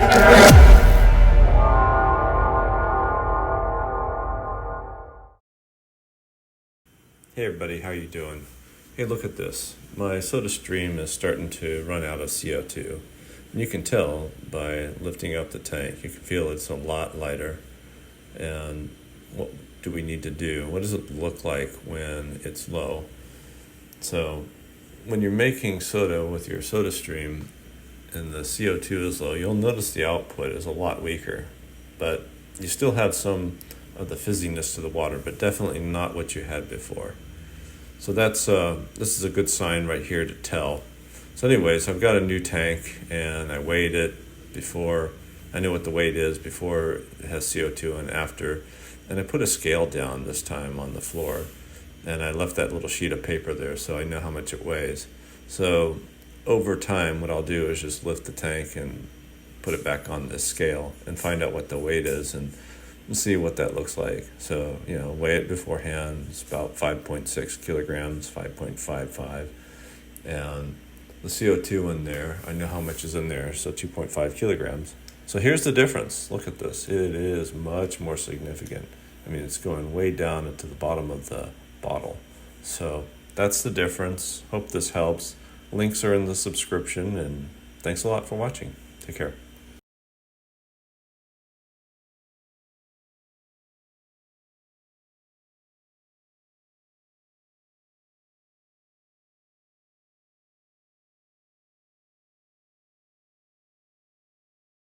Hey everybody, how you doing? Hey, look at this. My SodaStream is starting to run out of CO2. And you can tell by lifting up the tank. You can feel it's a lot lighter. And what do we need to do? What does it look like when it's low? So when you're making soda with your SodaStream and the CO2 is low, you'll notice the output is a lot weaker. But you still have some of the fizziness to the water, but definitely not what you had before. So that's this is a good sign right here to tell. So anyways, I've got a new tank and I weighed it before. I know what the weight is before it has CO2 and after. And I put a scale down this time on the floor. And I left that little sheet of paper there so I know how much it weighs. So over time, what I'll do is just lift the tank and put it back on this scale and find out what the weight is and see what that looks like. So, weigh it beforehand. It's about 5.6 kilograms, 5.55. And the CO2 in there, I know how much is in there, so 2.5 kilograms. So here's the difference. Look at this. It is much more significant. I mean, it's going way down into the bottom of the bottle. So that's the difference. Hope this helps. Links are in the subscription, and thanks a lot for watching. Take care.